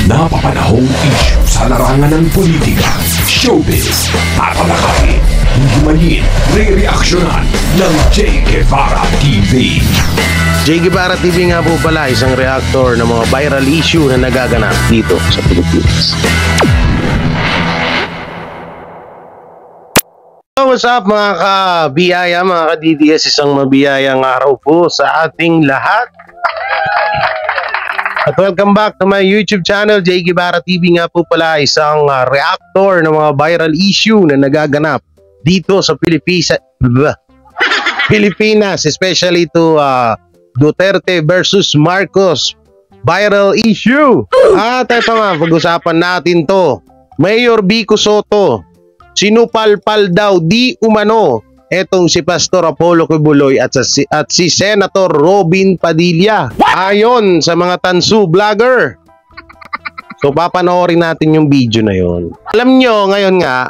napapanahong issue sa larangan ng politika, showbiz, tatalakayin, himayin, re-reaksyonan ng Che Guevara TV. Che Guevara TV nga po pala, isang reactor ng mga viral issue na nagaganap dito sa Pilipinas. What's up mga ka-biyaya, mga ka-DDS, isang mabiyayang araw po sa ating lahat. At welcome back to my YouTube channel, Che Guevara TV nga po pala, isang reactor ng mga viral issue na nagaganap dito sa Pilipinas, especially to Duterte versus Marcos viral issue. At ito nga, pag-usapan natin to. Mayor Vico Soto, sinupalpal daw di umano etong si Pastor Apollo Quiboloy at si Senator Robin Padilla. Ayon sa mga tansu vlogger. So papanoorin natin yung video na yon. Alam nyo, ngayon nga,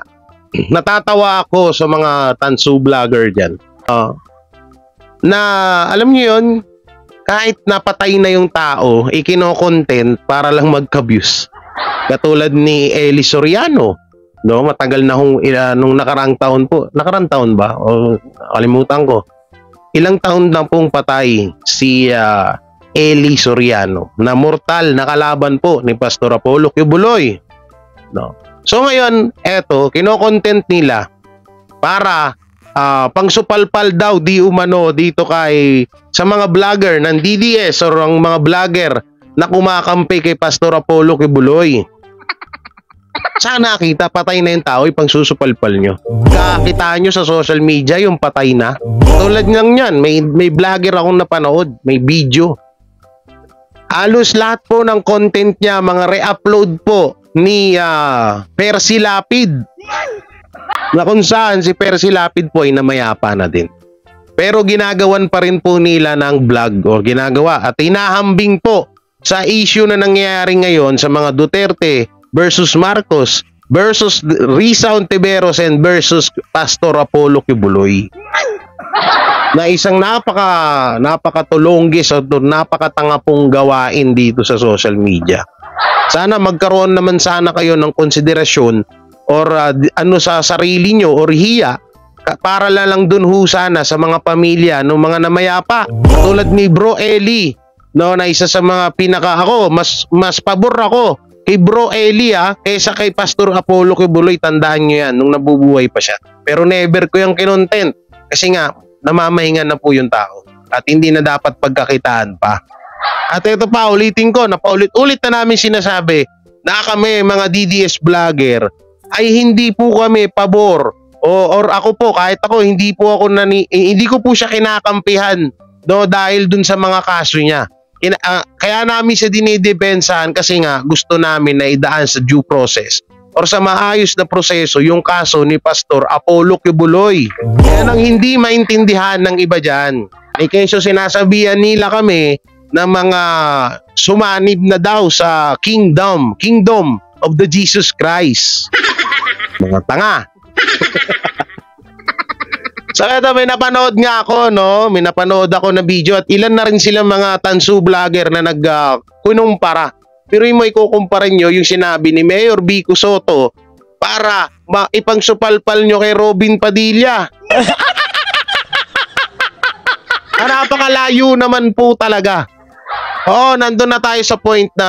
natatawa ako sa mga tansu vlogger dyan. Na alam nyo yun, kahit napatay na yung tao, ikino-content para lang magka-views. Katulad ni Eli Soriano. No, matagal na nung nakarang taon po. Nakarang taon ba? O kalimutan ko. Ilang taon na pong patay si Eli Soriano na mortal na kalaban po ni Pastor Apollo Quiboloy. No. So ngayon, eto, kino-content nila para pangsupalpal daw di umano dito sa mga vlogger ng DDS or ang mga vlogger na kumakampi kay Pastor Apollo Quiboloy. Sana nakita, patay na yung tao, ipang susupalpal nyo. Kakitaan nyo sa social media yung patay na. Tulad lang yan, may vlogger akong napanood, may video. Halos lahat po ng content niya, mga re-upload po ni Percy Lapid. Na kung saan si Percy Lapid po ay namayapa na din. Pero ginagawan pa rin po nila ng vlog o ginagawa at hinahambing po sa issue na nangyayari ngayon sa mga Duterte versus Marcos versus Risa Ontiveros and versus Pastor Apollo Quiboloy. Na isang napakatulonggis o napakatanga pong gawain dito sa social media. Sana magkaroon naman sana kayo ng konsiderasyon or sa sarili nyo or hiya para lang dun ho sana sa mga pamilya ng mga namayapa. Tulad ni Bro Eli, no, na isa sa mga ako, mas pabor ako kay Bro Eli kaysa kay Pastor Apollo Quiboloy. Tandaan nyo yan nung nabubuhay pa siya. Pero never ko yung kinontent kasi nga namamahingan na po yung tao at hindi na dapat pagkakitaan pa. At ito pa, ulitin ko, napaulit-ulit na namin sinasabi na kami mga DDS vlogger ay hindi po kami pabor or ako po, kahit ako hindi ko po siya kinakampihan, no, dahil dun sa mga kaso niya. Kaya namin siya dinidepensahan kasi nga gusto namin na idaan sa due process or sa maayos na proseso yung kaso ni Pastor Apollo Quiboloy. Yan ang hindi maintindihan ng iba dyan. Kaysa sinasabihan nila kami na mga sumanib na daw sa kingdom of the Jesus Christ. Mga tanga. So ito, may napanood nga ako, no? May napanood ako na video at ilan na rin silang mga tansu vlogger na nagkunumpara. Pero yung may kukumpara nyo yung sinabi ni Mayor Vico Soto para ipangsupalpal nyo kay Robin Padilla. Napakalayo naman po talaga. Oo, nandun na tayo sa point na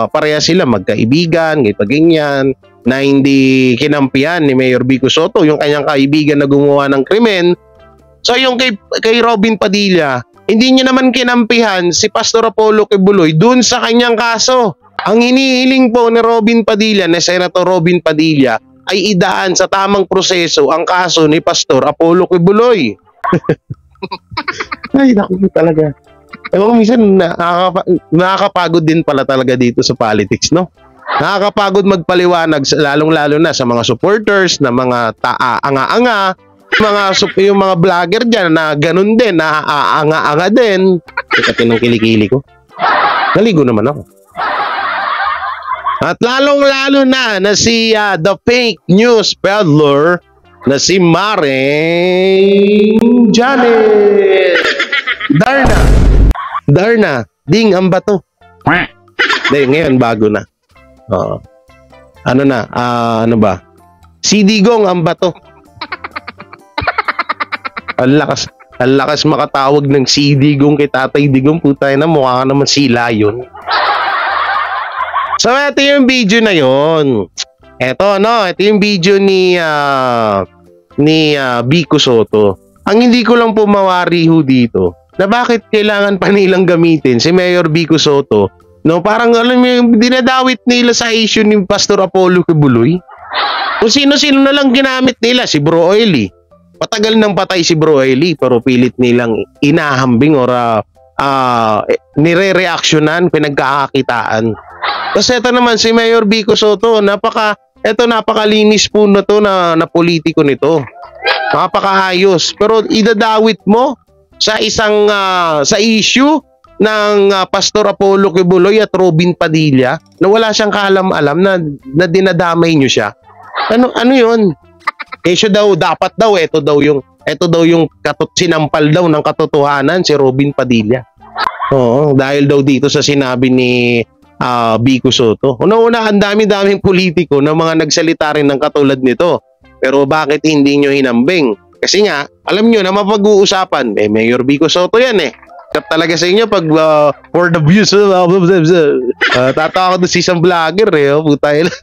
pareha sila magkaibigan, ganyan, na hindi kinampihan ni Mayor Vico Soto yung kanyang kaibigan na gumawa ng krimen. So yung kay Robin Padilla, hindi niya naman kinampihan si Pastor Apollo Quiboloy dun sa kanyang kaso. Ang hinihiling po ni Robin Padilla, ni Senator Robin Padilla, ay idaan sa tamang proseso ang kaso ni Pastor Apollo Quiboloy. Ay, naku talaga. Minsan nakakapagod din pala talaga dito sa politics, no? Nakakapagod magpaliwanag, lalong-lalo na sa mga supporters na mga anga-anga, yung mga vlogger dyan na ganun din, na anga-anga din. Teka, tinong kilikili ko. Naligo naman ako. At lalong-lalo na si the fake news peddler na si Maring Janet. Darna, ding ang bato. Ngayon bago na. Ano na? Ano ba? Si Digong ang bato. Ang lakas makatawag ng si Digong kay Tatay Digong. Putay na, mukha ka naman sila yun. So, ito yung video na yun. Ito yung video ni Vico Soto. Ang hindi ko lang po mawari ho dito, na bakit kailangan pa nilang gamitin si Mayor Vico Soto, no? Parang alam mo yung dinadawit nila sa issue ni Pastor Apollo Kibuloy. Kung sino-sino na lang ginamit nila, si Bro Oily. Patagal nang patay si Bro Oily, pero pilit nilang inahambing or nire-reactionan, pinagkakakitaan. Tapos ito naman si Mayor Vico Soto, napakalinis po na to na politiko nito. Napakaayos. Pero idadawit mo sa isang sa issue ng Pastor Apollo Kibuloy at Robin Padilla na wala siyang kaalam-alam na dinadamay niyo siya. Ano 'yun? Issue daw, dapat daw ito daw yung sinampal daw ng katotohanan si Robin Padilla. Oo, dahil daw dito sa sinabi ni Vico Soto. Una-una, ang dami-daming politiko na mga nagsalita rin ng katulad nito. Pero bakit hindi nyo hinambing? Kasi nga, alam nyo na mapag-uusapan. Mayor Vico Soto yan eh. Kat talaga sa inyo pag for the views. Tatawa ko doon si isang vlogger eh. Putay na.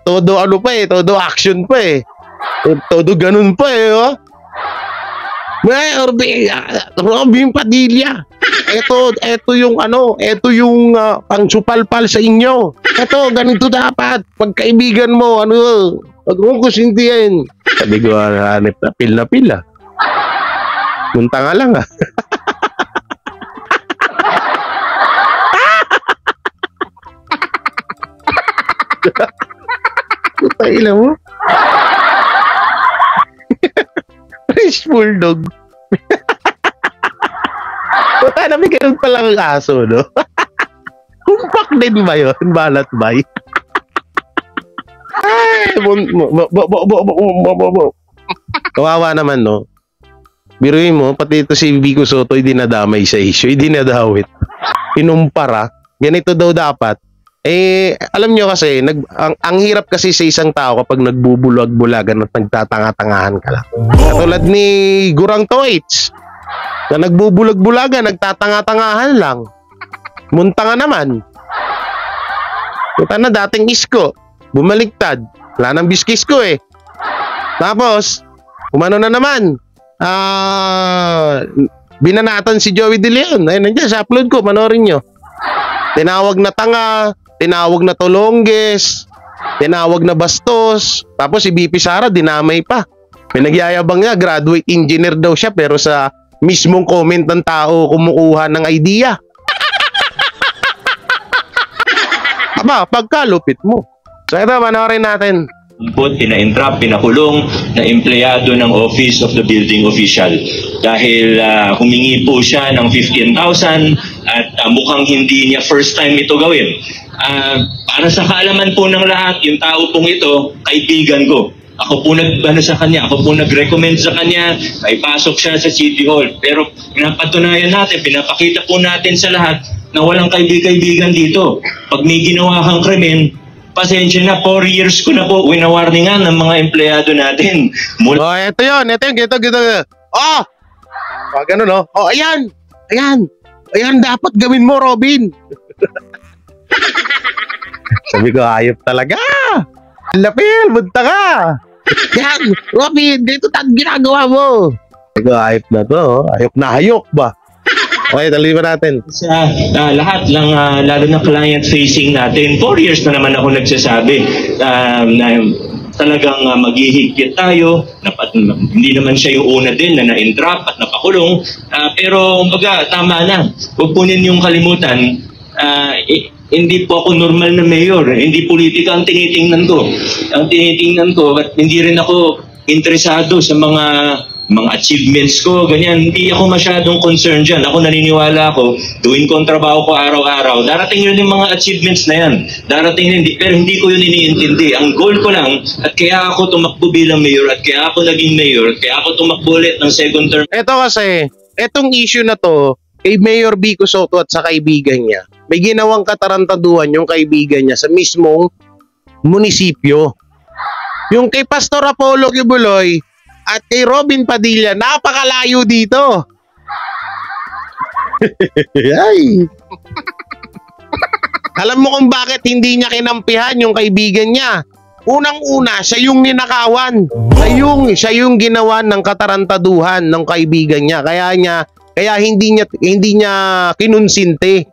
Todo ano pa eh. Todo action pa eh. Todo ganun pa eh. Mayor Robin Padilla. Ito yung pangsupalpal sa inyo. Ito, ganito dapat. Pagkaibigan mo, wag mo kusintihin. Sabi ko, hanip na pil ah. Munta nga lang ah. Putay na mo. Fresh bulldog. Puta na, may ganun palang aso, no? Kumpak din ba yun? Balat ba? Ay, kawawa naman, no? Biruin mo, pati ito si Vico Soto, dinadamay sa issue, dinadawit. Pinumpara, ganito daw dapat. Alam nyo kasi, ang hirap kasi sa isang tao kapag nagbubulag-bulagan at nagtatanga-tangahan ka lang. Katulad ni Gurang Toits, na nagbubulag-bulagan, nagtatanga-tangahan lang. Munta nga naman. Punta na dating isko, bumaliktad. Wala nang biskisko eh. Tapos, kumano na naman, binanatan si Joey De Leon. Ayun, nandiyan sa upload ko, panoorin nyo. Tinawag na tanga, tinawag na tolongges, tinawag na bastos, tapos si BP Sara dinamay pa. Pinagyayabang niya, graduate engineer daw siya, pero sa mismong comment ng tao kumukuha ng idea. Aba, pagkalupit mo. So ito, panoorin natin. Pina-entrap, pinakulong na empleyado ng Office of the Building Official dahil humingi po siya ng 15,000 at mukhang hindi niya first time ito gawin. Para sa kaalaman po ng lahat, yung tao pong ito, kaibigan ko. Ako po nag-recommend sa kanya, ay pasok siya sa City Hall. Pero pinapatunayan natin, pinapakita po natin sa lahat na walang kaibigan dito. Pag may ginawa kang krimen, pasensya na, 4 years ko na po winawarningan ng mga empleyado natin. Ito yun, gito. Ganun, no? Ayan, dapat gawin mo, Robin. Sabi ko, ayop talaga. Lapil, bunta ka. Yan, Robin, dito ginagawa mo. Sabi ko, ayop na to. Ayok na hayok ba? Okay, tali ba natin? Sa lahat lang, lalo na client-facing natin, 4 years na naman ako nagsasabi na talagang maghihigpit tayo. Hindi naman siya yung una din na na-entrap at napakulong. Pero, kumbaga, tama na. Huwag po ninyong kalimutan, hindi po ako normal na mayor. Hindi politika ang tinitingnan ko. Ang tinitingnan ko, at hindi rin ako interesado sa mga achievements ko, ganyan. Hindi ako masyadong concerned dyan. Ako naniniwala ako, doing ko ang trabaho ko araw-araw. Darating yun yung mga achievements na yan. Darating yun, pero hindi ko yun iniintindi. Ang goal ko lang, at kaya ako tumakbo bilang mayor, at kaya ako naging mayor, kaya ako tumakbo ulit ng second term. Ito kasi, etong issue na to, kay Mayor Vico Soto at sa kaibigan niya, may ginawang katarantaduhan yung kaibigan niya sa mismong munisipyo. Yung kay Pastor Apollo Kibuloy at kay Robin Padilla, napakalayo dito. Ay. Alam mo kung bakit hindi niya kinampihan yung kaibigan niya? Unang-una, siya yung ninakawan. Siya yung ginawan ng katarantaduhan ng kaibigan niya. Kaya hindi niya kinunsinte.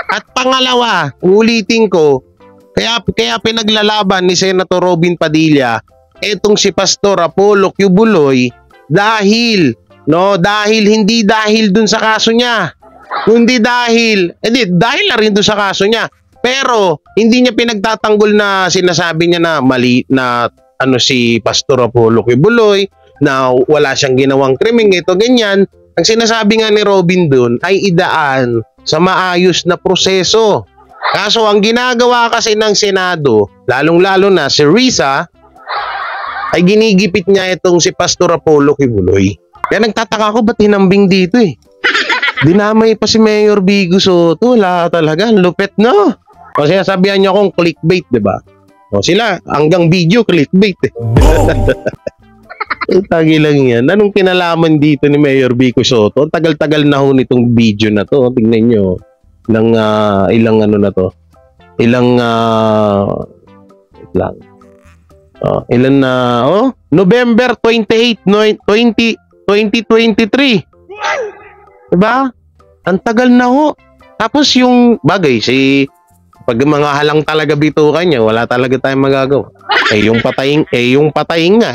At pangalawa, ulitin ko, kaya pinaglalaban ni Senator Robin Padilla etong si Pastor Apollo Kibuloy dahil hindi dahil dun sa kaso niya. Kundi dahil na rin dun sa kaso niya. Pero hindi niya pinagtatanggol na sinasabi niya na mali na si Pastor Apollo Kibuloy na wala siyang ginawang krimeng ito ganyan. Ang sinasabi nga ni Robin dun ay idaan sa maayos na proseso. Kaso ang ginagawa kasi ng Senado, lalong-lalo na si Risa, ay ginigipit niya itong si Pastor Apollo Kibuloy. Kaya nagtataka ko ba't hinambing dito eh. Dinamay pa si Mayor Vico Soto. Wala talaga. Lupet, no? Kasi sabihan niyo akong clickbait, diba? O sila, hanggang video, clickbait eh. Tagi lang yan. Anong kinalaman dito ni Mayor Vico Soto? Tagal-tagal na ho nitong video na to. Tingnan nyo. Ilang ano na to. November 28, 2023. Diba? Ang tagal na ho. Tapos yung bagay, pag mga halang talaga bitukan niya, wala talaga tayong magagawa. Yung pataying nga,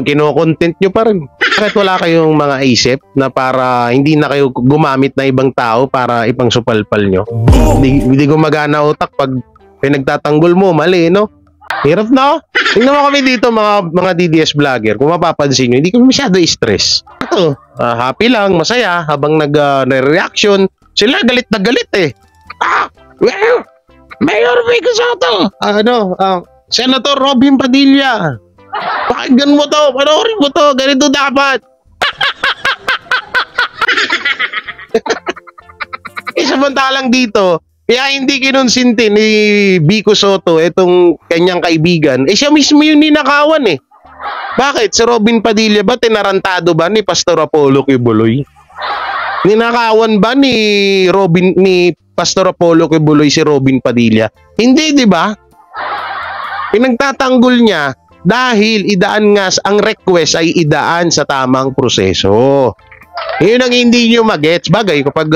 kino-content nyo pa rin. Bakit wala kayong mga isip na para hindi na kayo gumamit na ibang tao para ipang supalpal nyo? Hindi gumagana utak pag pinagtatanggol mo, mali, no? Hirap na. Tingnan mo kami dito mga DDS vlogger. Kung mapapansin nyo, hindi kami masyado stress. Ito, happy lang, masaya habang nag-reaction. Sila galit na galit eh. Mayor Vico Soto, Senator Robin Padilla, pakinggan mo to, panoorin mo to, ganito dapat. Samantalang dito, kaya hindi kinonsinti ni Vico Soto itong kanyang kaibigan, siya mismo yung ninakawan eh. Bakit? Si Robin Padilla ba, tinarantado ba ni Pastor Apollo Kibuloy? Ninakawan ba ni Pastor Apollo Kibuloy si Robin Padilla? Hindi, di ba? Pinagtatanggol niya dahil idaan nga, ang request ay idaan sa tamang proseso. Yun ang hindi nyo magets. Bagay, kapag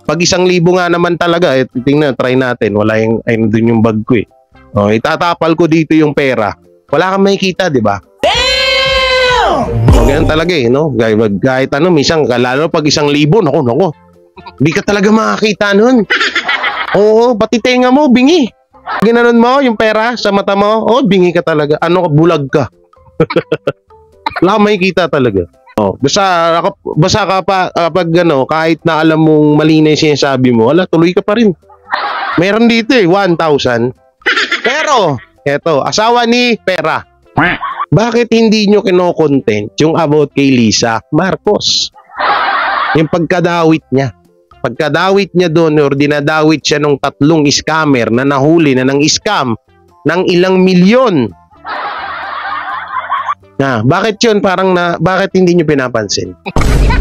pag 1,000 nga naman talaga, tingnan, try natin. Wala dun yung bag ko eh. Itatapal ko dito yung pera. Wala kang makikita, di ba? Ganyan talaga eh, no? Kahit minsan, lalo pag 1,000, naku. Hindi ka talaga makakita nun. Oo, pati tenga mo, bingi. Ginanon mo yung pera sa mata mo, bingi ka talaga. Bulag ka. Wala kang makikita talaga. Basta ka pa, pag kahit na alam mong mali na yung sinasabi mo, tuloy ka pa rin. Meron dito 1,000. Pero, eto, asawa ni Pera. Bakit hindi nyo kino-content yung about kay Lisa Marcos? Yung pagkadawit niya. Pagkadawit niya doon, or dinadawit siya ng 3 scammer na nahuli na ng scam ng ilang milyon. Bakit yun? Bakit hindi nyo pinapansin?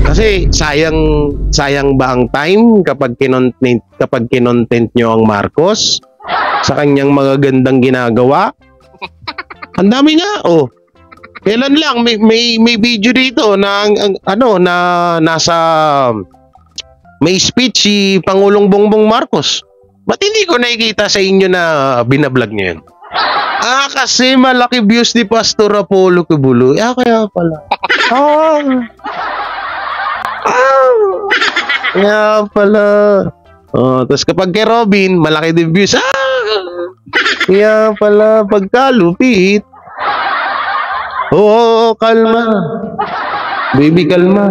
Kasi sayang ba ang time kapag kinontent nyo ang Marcos sa kanyang magagandang ginagawa? Ang dami nga, Kailan lang may video dito na nasa may speech si Pangulong Bongbong Marcos. Ba't hindi ko nakikita sa inyo na binablog niyo yun? Kasi malaki views ni Pastor Apollo Kibuloy. Kaya pala. Kaya pala. Tapos kapag kay Robin, malaki din views. Kaya pala pagkalupit. Kalma. Baby, kalma.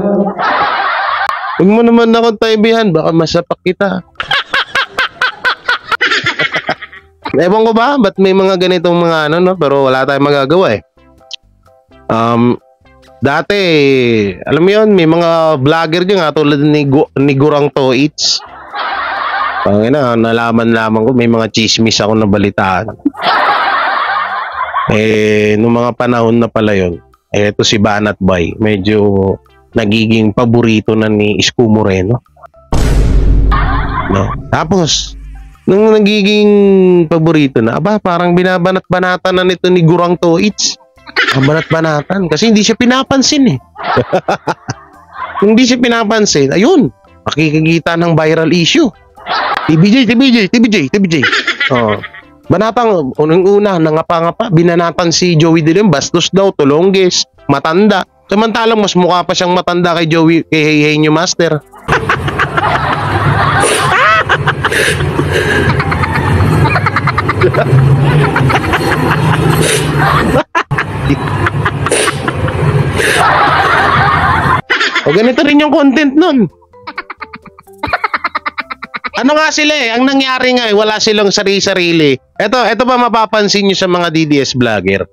Huwag mo naman akong taybihan, baka masapak kita. Ewan ko ba, ba't may mga ganitong mga pero wala tayong magagawa eh. Dati, alam mo yun, may mga vlogger dyan nga tulad ni Gurang Toits. Nalaman ko, may mga chismis ako na balitaan. Nung mga panahon na pala yun, ito si Banat Bay, medyo nagiging paborito na ni Isko Moreno. No? Tapos, nung nagiging paborito na, parang binabanat-banatan na nito ni Gurang Toits. Banat-banatan kasi hindi siya pinapansin eh. Hindi siya pinapansin, ayun, makikita ng viral issue. TBJ. Oh. Banatang, unang-una, nangapa-ngapa, binanatan si Joey De Leon, bastos daw, tulongges, matanda. Samantalang mas mukha pa siyang matanda kay Hey New Master. O ganito rin yung content nun. Ano nga sila ang nangyari nga wala silang sarili-sarili. Ito pa mapapansin nyo sa mga DDS vlogger.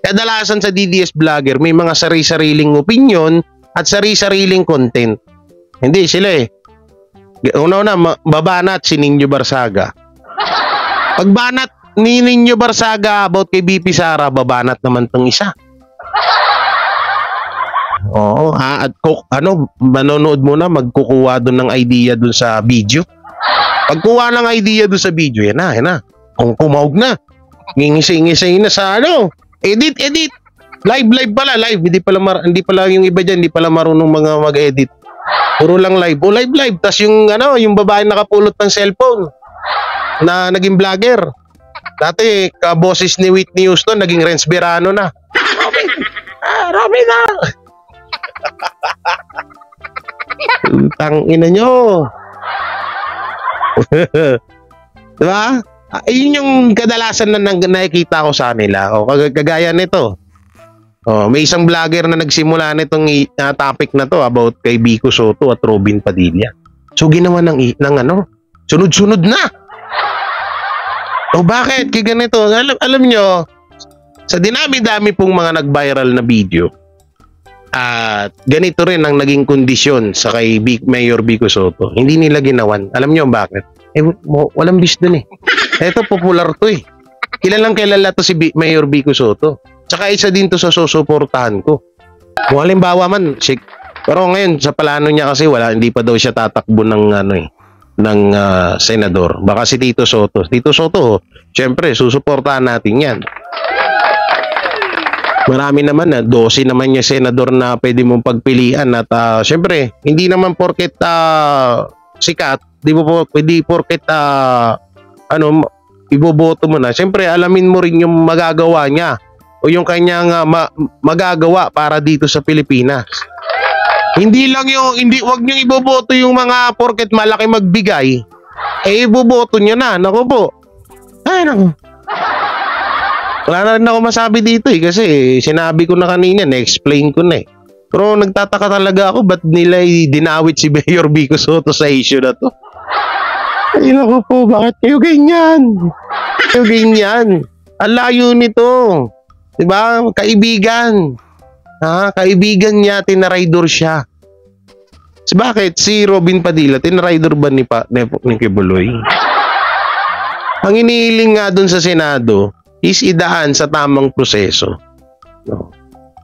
Kadalasan sa DDS vlogger may mga sarili-sariling opinion at sarili-sariling content. Hindi sila Una-una, babanat si Nino Barsaga. Pagbanat ni Nino Barsaga about kay BP Sara, babanat naman tong isa. Oo, at manonood muna, magkukuha doon ng idea doon sa video. Pagkuha ng idea doon sa video, yan na. Kung kumawag na, ngingisay na sa edit. Live pala. Hindi pala yung iba dyan, hindi pala marunong mga mag-edit. Puro lang live. Live. Tas yung babae nakapulot ng cellphone na naging vlogger. Dati, kaboses ni Whitney Houston, naging Renz Berano na. Robin na! Tang ina nyo. Diba? Ayun yung kadalasan na nakikita ko sa nila. Kagaya nito. May isang vlogger na nagsimula nitong topic na to about kay Vico Soto at Robin Padilla. So ginawa ng sunod-sunod na. Bakit? Kaya ganito. Alam nyo, sa dinami-dami pong mga nag-viral na video, at ganito rin ang naging kondisyon sa kay Mayor Vico Soto. Hindi nila ginawan. Alam nyo bakit? Walang bis dun Ito popular to Kilalang kilala to si Mayor Vico Soto. Tsaka isa din to sa susuportahan ko. Kung halimbawa man, pero ngayon sa plano niya kasi hindi pa daw siya tatakbo ng senador. Baka si Tito Soto. Tito Soto, syempre susuportahan natin yan. Marami naman 12 naman niya senador na pwede mong pagpilian at syempre hindi naman porket sikat, di mo pwede porket iboboto mo na. Syempre alamin mo rin yung magagawa niya o yung kanyang magagawa para dito sa Pilipinas. Wag niyo iboboto yung mga porket malaki magbigay. Iboboto niyo na. Naku po. Ay naku. Wala na rin ako masabi dito kasi sinabi ko na kanina, na-explain ko na Pero nagtataka talaga ako ba't nila dinawit si Mayor Vico Soto sa issue na to. Ay naku po, bakit kayo ganyan? Ang layo nito. Diba? Kaibigan. Kaibigan niya, tinaraydor siya. Bakit? Si Robin Padilla, tinaraydor ba ni Kibuloy? Ang inihiling nga dun sa Senado is idaan sa tamang proseso.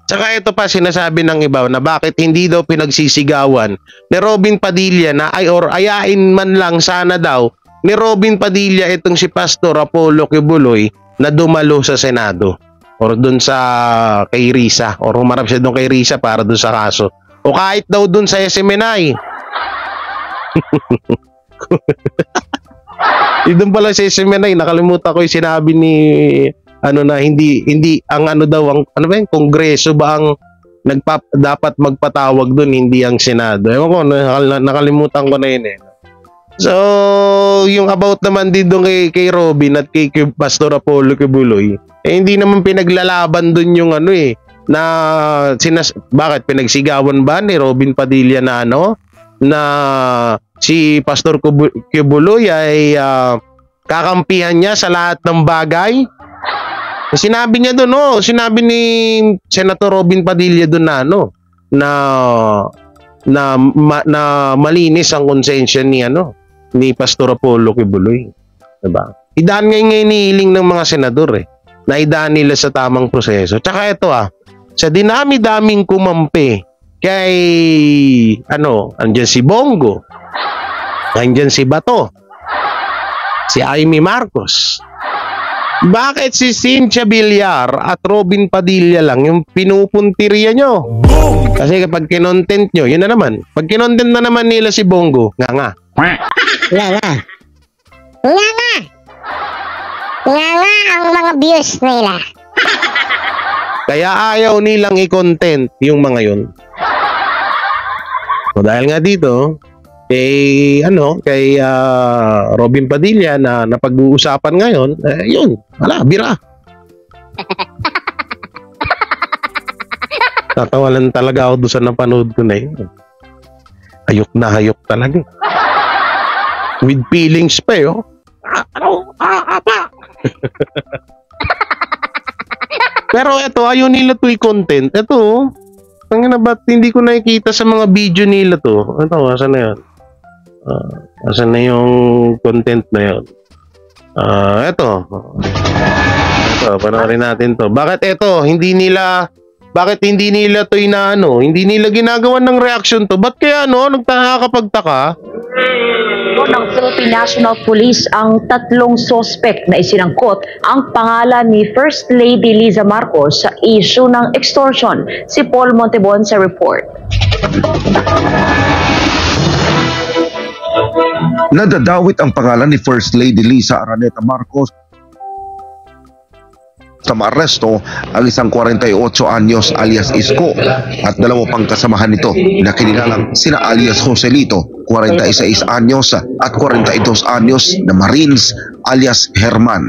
Tsaka ito pa sinasabi ng iba na bakit hindi daw pinagsisigawan ni Robin Padilla ayain man lang sana daw ni Robin Padilla itong si Pastor Apollo Kibuloy na dumalo sa Senado or dun sa kay Risa or humarap siya dun kay Risa para dun sa kaso o kahit daw dun sa SMNI. Doon pala sa SMNI, nakalimutan ko yung sinabi ni na hindi ang kongreso ba ang dapat magpatawag doon, hindi ang Senado. Ewan ko, nakalimutan ko na yun So, yung about naman din doon kay Robin at kay Pastor Apollo Kibuloy, hindi naman pinaglalaban doon yung bakit pinagsigawan ba ni Robin Padilla na si Pastor Kibuloy ay kakampihan niya sa lahat ng bagay? Sinabi niya doon, sinabi ni Senator Robin Padilla doon na na malinis ang konsensya ni Pastor Apollo Kibuloy. Diba? Idaan ngayon hinihiling ng mga senador na idaan nila sa tamang proseso. Tsaka ito sa dinami-daming kumampi kay andyan si Bongo, andyan si Bato, si Amy Marcos. Bakit si Cynthia Villar at Robin Padilla lang yung pinupuntirya nyo? Kasi kapag kinontent nyo, yun na naman. Pag kinontent na naman nila si Bongo, nga. Nga ang mga views nila. Kaya ayaw nilang i-content yung mga yun. So dahil nga dito, kay Robin Padilla na napag-uusapan ngayon, yun, bira. Tatawalan talaga ako doon sa napanood ko na yun. Hayok na hayok talaga. With feelings pa Pero ito, ayaw nila to i-content. Ito, ba't hindi ko nakikita sa mga video nila to? Ito, asan na yun? Asan na yung content na yun? Ito, panoorin natin to. Bakit hindi nila to hindi nila ginagawan ng reaction to? Ba't kaya nagkakapagtaka? Ng Philippine National Police ang 3 suspect na isinangkot ang pangalan ni First Lady Liza Marcos sa issue ng extortion. Si Paul Montebon sa report. Nadadawit ang pangalan ni First Lady Liza Araneta Marcos sa maaresto ang isang 48 anyos alias Isko at 2 pang kasamahan nito na kinilalang sina alias Joselito, 46 anyos at 42 anyos na Marines alias Herman.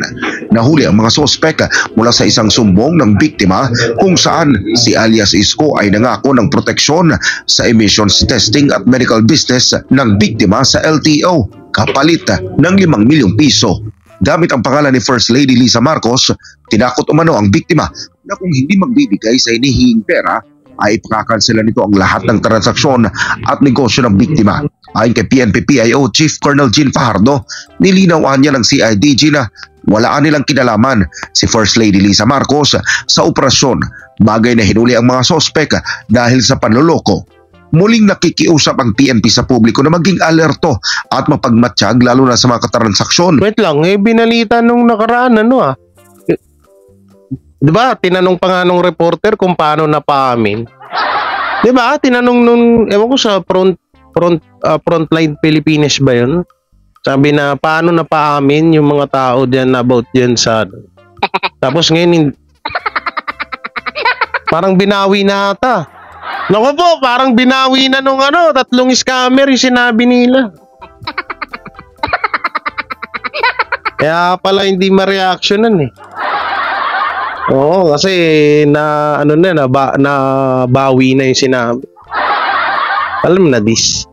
Nahuli ang mga sospek mula sa isang sumbong ng biktima kung saan si alias Isko ay nangako ng proteksyon sa emissions testing at medical business ng biktima sa LTO kapalit ng 5 milyong piso. Gamit ang pangalan ni First Lady Liza Marcos, tinakot umano ang biktima na kung hindi magbibigay sa hinihinging pera ay ipakakansela nito ang lahat ng transaksyon at negosyo ng biktima. Ayon kay PNP-PIO Chief Colonel Jean Fajardo, nilinawan niya ng CIDG na wala nilang kinalaman si First Lady Liza Marcos sa operasyon, bagay na hinuli ang mga sospek dahil sa panloloko. Muling nakikiusap ang PNP sa publiko na maging alerto at mapagmatsyag lalo na sa mga katransaksyon. Wait lang, binalita nung nakaraan diba, tinanong pa nga nung reporter kung paano napaamin. Diba, tinanong nung, ewan ko sa Frontline Pilipinas ba yun? Sabi na paano napaamin yung mga tao dyan about dyan sa... Tapos ngayon, parang binawi na ata. Naku po, parang binawi na nung 3 scammer yung sinabi nila. Kaya pala hindi ma-reactionan Oo, kasi nabawi na yung sinabi. Alam na this.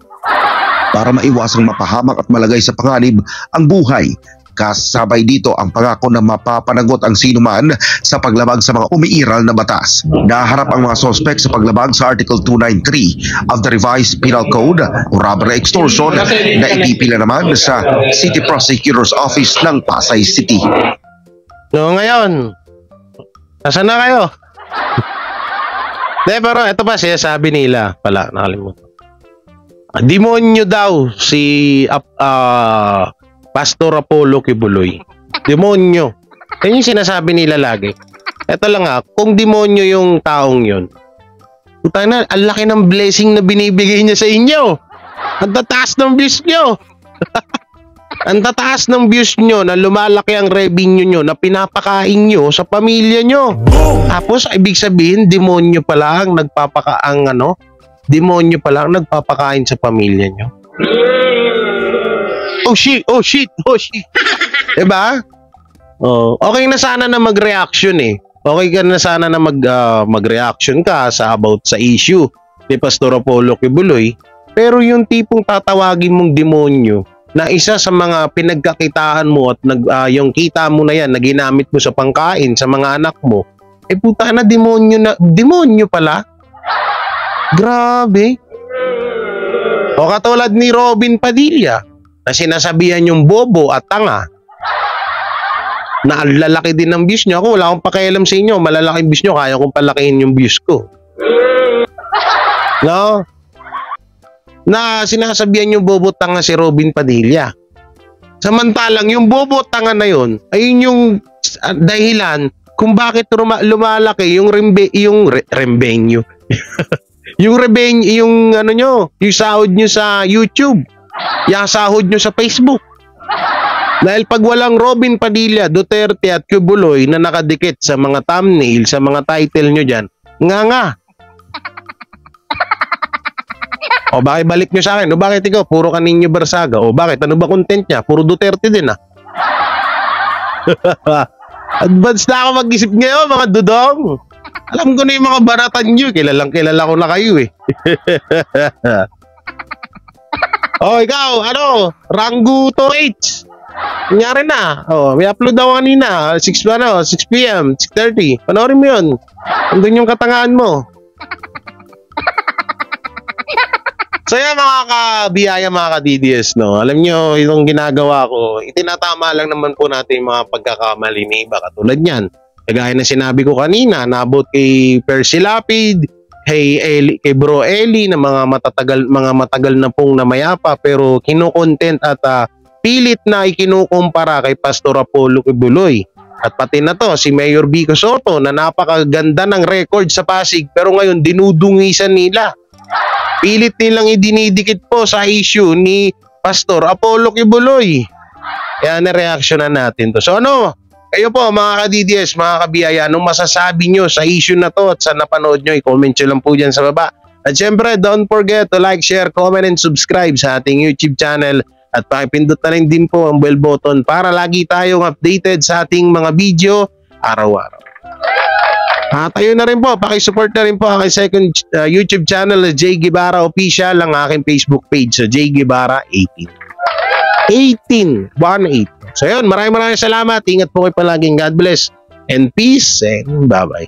Para maiwasang mapahamak at malagay sa panganib ang buhay, kasabay dito ang pangako na mapapanagot ang sinuman sa paglabag sa mga umiiral na batas. Naharap ang mga sospek sa paglabag sa Article 293 of the Revised Penal Code o robbery extortion na ipipila naman sa City Prosecutor's Office ng Pasay City. No, ngayon, nasaan na kayo? Pero ito pa siya sabi nila pala, nakalimutan. Demonyo daw si Pastor Apollo Kibuloy. Demonyo. Yan yung sinasabi nila lagi. Ito lang kung demonyo yung taong yun, putang na, ang laki ng blessing na binibigay niya sa inyo. Ang tataas ng views nyo. Ang tataas ng views nyo na lumalaki ang revenue nyo na pinapakain nyo sa pamilya nyo. Tapos, ibig sabihin, demonyo pala ang demonyo pala ang nagpapakain sa pamilya nyo. Oh shit. Diba? Okay na sana na mag-reaction Okay ka na sana na mag-reaction ka about sa issue ni Pastor Apollo Kibuloy. Pero yung tipong tatawagin mong demonyo na isa sa mga pinagkakitaan mo at yung kita mo na yan na ginamit mo sa pangkain sa mga anak mo, puta na demonyo pala. Grabe. O katulad ni Robin Padilla na sinasabihan yung bobo at tanga na ang lalaki din ng views nyo. Ako wala akong pakialam sa inyo. Malalaking views nyo, kaya kong palakihin yung views ko. No? Na sinasabihan yung bobo tanga si Robin Padilla. Samantalang yung bobo tanga na yun, ayun yung dahilan kung bakit lumalaki yung revenue. yung ano nyo, yung sahod nyo sa YouTube, yung sahod nyo sa Facebook. Dahil pag walang Robin Padilla, Duterte at Qubuloy na nakadikit sa mga thumbnail, sa mga title nyo dyan, nga. O bakit balik nyo sa akin? O bakit ikaw, puro ka Ninyo Barsaga? O bakit, ano ba content niya? Puro Duterte din Advance na ako mag-isip ngayon, mga dudong. Alam ko na yung mga baratan nyo. Kilala ko na kayo eh. O ikaw, ano? Rangu to H. Nangyari na. O, may upload daw kanina. 6 p.m. 6:30. Panoorin mo yun. Andun yung katangaan mo. So yan mga kabiyaya, mga ka-DDS, no? Alam nyo, itong ginagawa ko, itinatama lang naman po natin yung mga pagkakamali ni iba. Katulad yan. Kagaya na sinabi ko kanina, nabot kay Percy Lapid, kay Bro Eli na mga matagal na pong namayapa pero kinukontent at pilit na ikinukumpara kay Pastor Apollo Qubuloy. At pati na to, si Mayor Vico Soto na napakaganda ng record sa Pasig pero ngayon dinudungisan nila. Pilit nilang idinidikit po sa issue ni Pastor Apollo Qubuloy. Kaya na-reactionan natin to. So ano, kayo po mga ka-DDS, mga kabiyaya, anong masasabi nyo sa issue na to at sa napanood nyo, i-comment nyo lang po dyan sa baba. At syempre, don't forget to like, share, comment, and subscribe sa ating YouTube channel. At pakipindot na rin din po ang bell button para lagi tayong updated sa ating mga video araw-araw. Tayo na rin po, pakisupport na rin po ang aking second YouTube channel na J. Guevara Official, ang aking Facebook page sa J. Guevara 18. So yun, maraming salamat. Ingat po kayo palaging. God bless and peace and bye-bye.